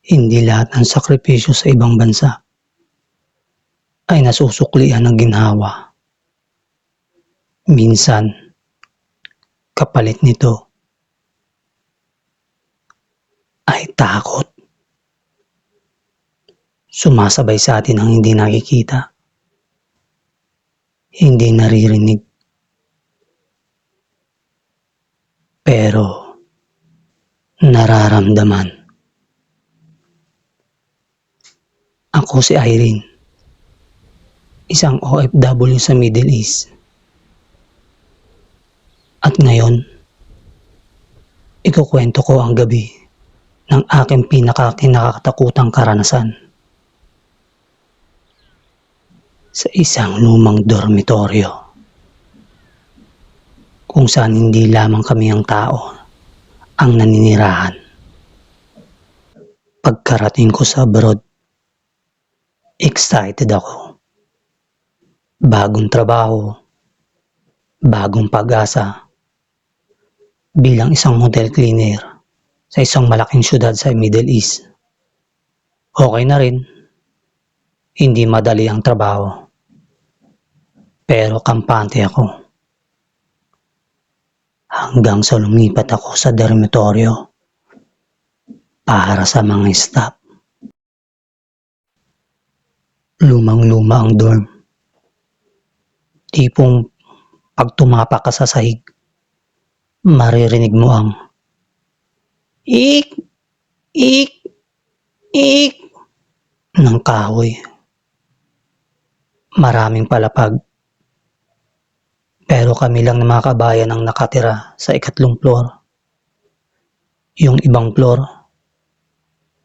Hindi lahat ng sakripisyo sa ibang bansa ay nasusuklian ng ginhawa. Minsan, kapalit nito ay takot. Sumasabay sa atin ang hindi nakikita, hindi naririnig, pero nararamdaman. Ako si Irene, isang OFW sa Middle East. At ngayon, ikukwento ko ang gabi ng aking pinakakinakatakutang karanasan. Sa isang lumang dormitoryo, kung saan hindi lamang kami ang tao ang naninirahan. Pagkarating ko sa abroad, excited ako. Bagong trabaho, bagong pag-asa. Bilang isang hotel cleaner sa isang malaking syudad sa Middle East. Okay na rin. Hindi madali ang trabaho. Pero kampante ako. Hanggang sa lumipat ako sa dormitoryo para sa mga staff. Lumang-luma ang dorm. Tipong pag tumapak ka sa sahig, maririnig mo ang ik, ik, ik ng kahoy. Maraming palapag. Pero kami lang ng mga kabayan ang nakatira sa ikatlong floor. Yung ibang floor,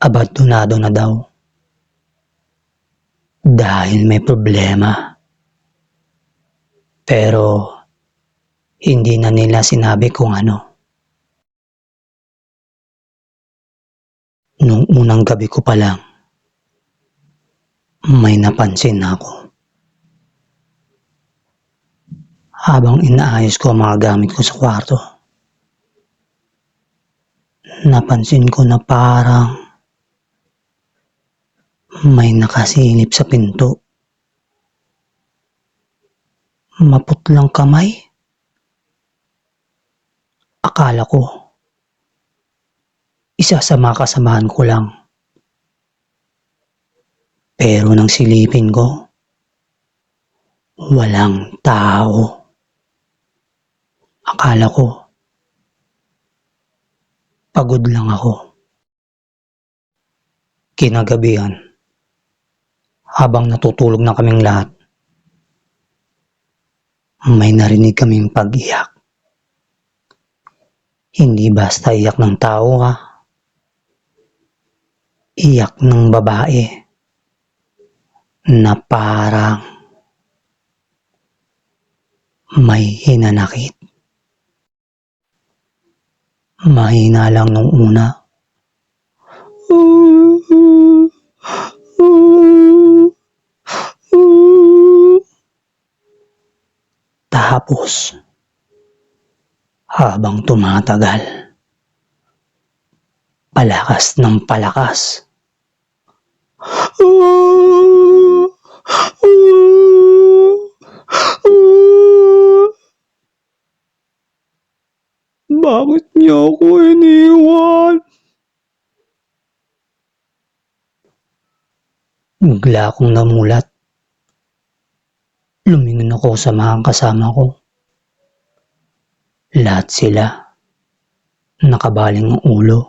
abandonado na daw. Dahil may problema. Pero hindi na nila sinabi kung ano. Nung unang gabi ko pa lang, may napansin ako. Habang inaayos ko ang mga gamit ko sa kwarto, napansin ko na parang may nakasilip sa pinto. Maputlang kamay. Akala ko, isa sa mga kasamahan ko lang. Pero nang silipin ko, walang tao. Akala ko, pagod lang ako. Kinagabihan, habang natutulog na kaming lahat, may narinig kaming pag-iyak. Hindi basta iyak ng tao ha. Iyak ng babae na parang may hinanakit. Mahina lang nung una. Tapos, habang tumatagal, palakas ng palakas. Bakit niyo ako iniwan? Bigla akong namulat. Lumingon ako sa mga kasama ko. Lahat sila nakabaling ang ulo.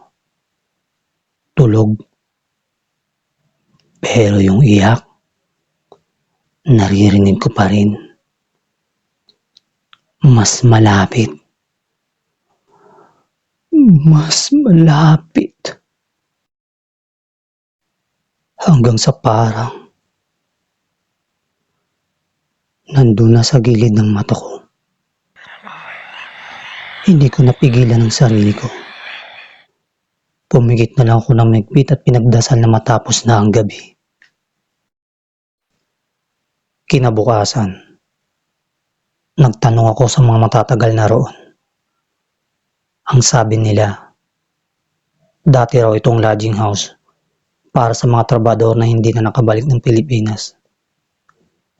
Tulog. Pero yung iyak, naririnig ko pa rin. Mas malapit. Mas malapit. Hanggang sa parang nandun na sa gilid ng mata ko. Hindi ko napigilan ang sarili ko. Pumikit na lang ako ng mahigpit at pinagdasal na matapos na ang gabi. Kinabukasan, nagtanong ako sa mga matatagal na roon. Ang sabi nila, dati raw itong lodging house para sa mga trabador na hindi na nakabalik ng Pilipinas.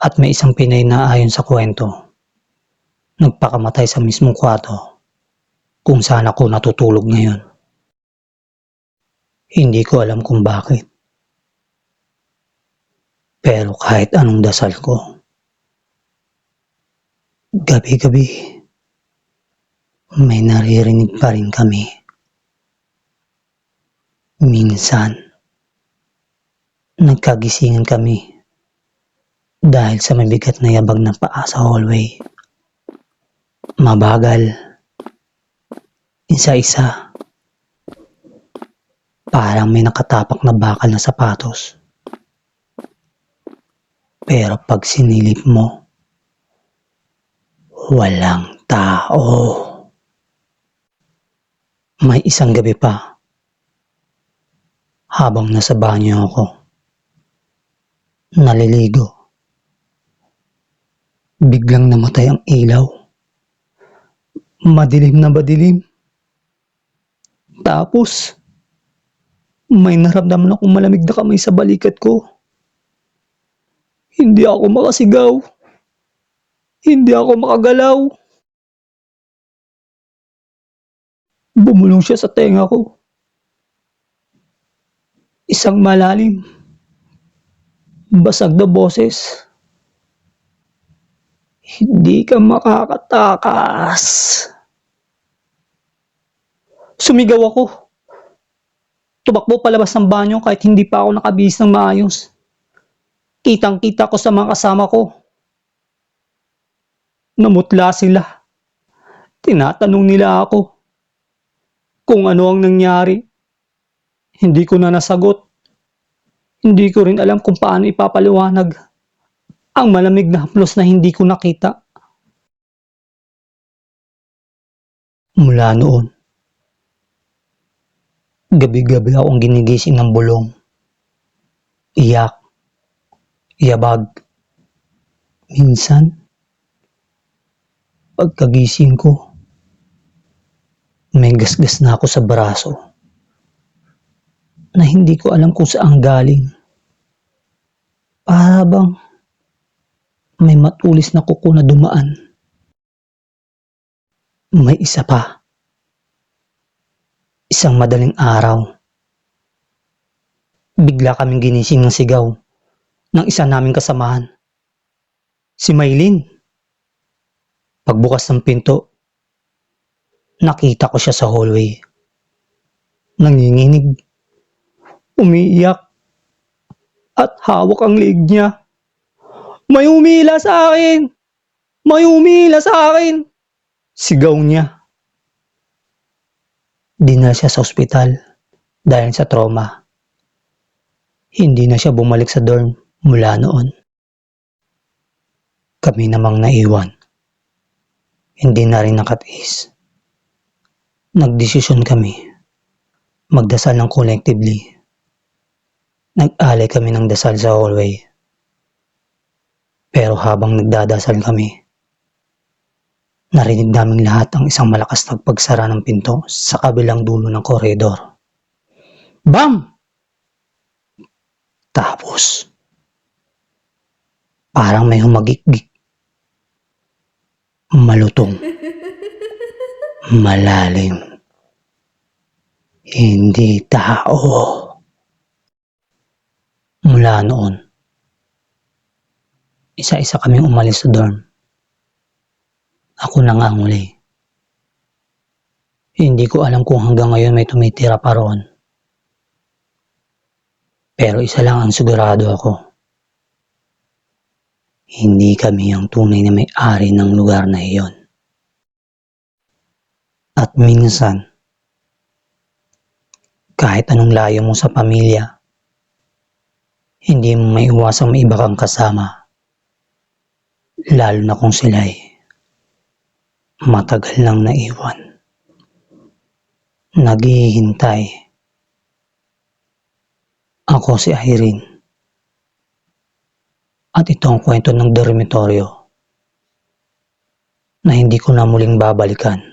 At may isang Pinay na ayon sa kwento, nagpakamatay sa mismong kwarto kung saan ako natutulog ngayon. Hindi ko alam kung bakit. Pero kahit anong dasal ko, gabi-gabi, may naririnig pa rin kami. Minsan, nagkagisingan kami dahil sa mabigat na yabag ng paa sa hallway. Mabagal, isa-isa, parang may nakatapak na bakal na sapatos. Pero pag sinilip mo, walang tao. May isang gabi pa, habang nasa banyo ako, naliligo, biglang namatay ang ilaw. Madilim na madilim. Tapos, may naramdaman akong malamig na kamay sa balikat ko. Hindi ako makasigaw. Hindi ako makagalaw. Bumulong siya sa tenga ko. Isang malalim, basag na boses. Hindi ka makakatakas. Sumigaw ako. Tumakbo palabas ng banyo kahit hindi pa ako nakabihis ng maayos. Kitang-kita ko sa mga kasama ko. Namutla sila. Tinatanong nila ako kung ano ang nangyari. Hindi ko na nasagot. Hindi ko rin alam kung paano ipapaliwanag ang malamig na haplos na hindi ko nakita. Mula noon, gabi-gabi akong ginigising ng bulong. Iyak, yabag. Minsan, pagkagising ko, may gasgas na ako sa braso na hindi ko alam kung saan galing. Para bang may matulis na kuko na dumaan. May isa pa. Isang madaling araw, bigla kaming ginising ng sigaw ng isa naming kasamahan, si Maylin. Pagbukas ng pinto, nakita ko siya sa hallway. Nanginginig, umiiyak, at hawak ang leeg niya. May umila sa akin! May umila sa akin! Sigaw niya. Dinala siya sa ospital dahil sa trauma. Hindi na siya bumalik sa dorm mula noon. Kami namang naiwan. Hindi na rin nakatiis. Nagdesisyon kami magdasal ng collectively. Nag-alay kami ng dasal sa hallway. Pero habang nagdadasal kami, narinig naming lahat ang isang malakas na pagsara ng pinto sa kabilang dulo ng koridor. Bam! Tapos, parang may humagikgik. Malutong. Malalim. Hindi tao. Mula noon, isa-isa kaming umalis sa dorm. Ako na nga ang huli. Hindi ko alam kung hanggang ngayon may tumitira pa roon. Pero isa lang ang sigurado ako. Hindi kami ang tunay na may-ari ng lugar na iyon. At minsan, kahit anong layo mo sa pamilya, hindi mo maiwasang may iba kang kasama. Lalo na kung sila'y matagal nang naiwan. Naghihintay. Ako si Irene. At ito ang kwento ng dormitoryo na hindi ko na muling babalikan.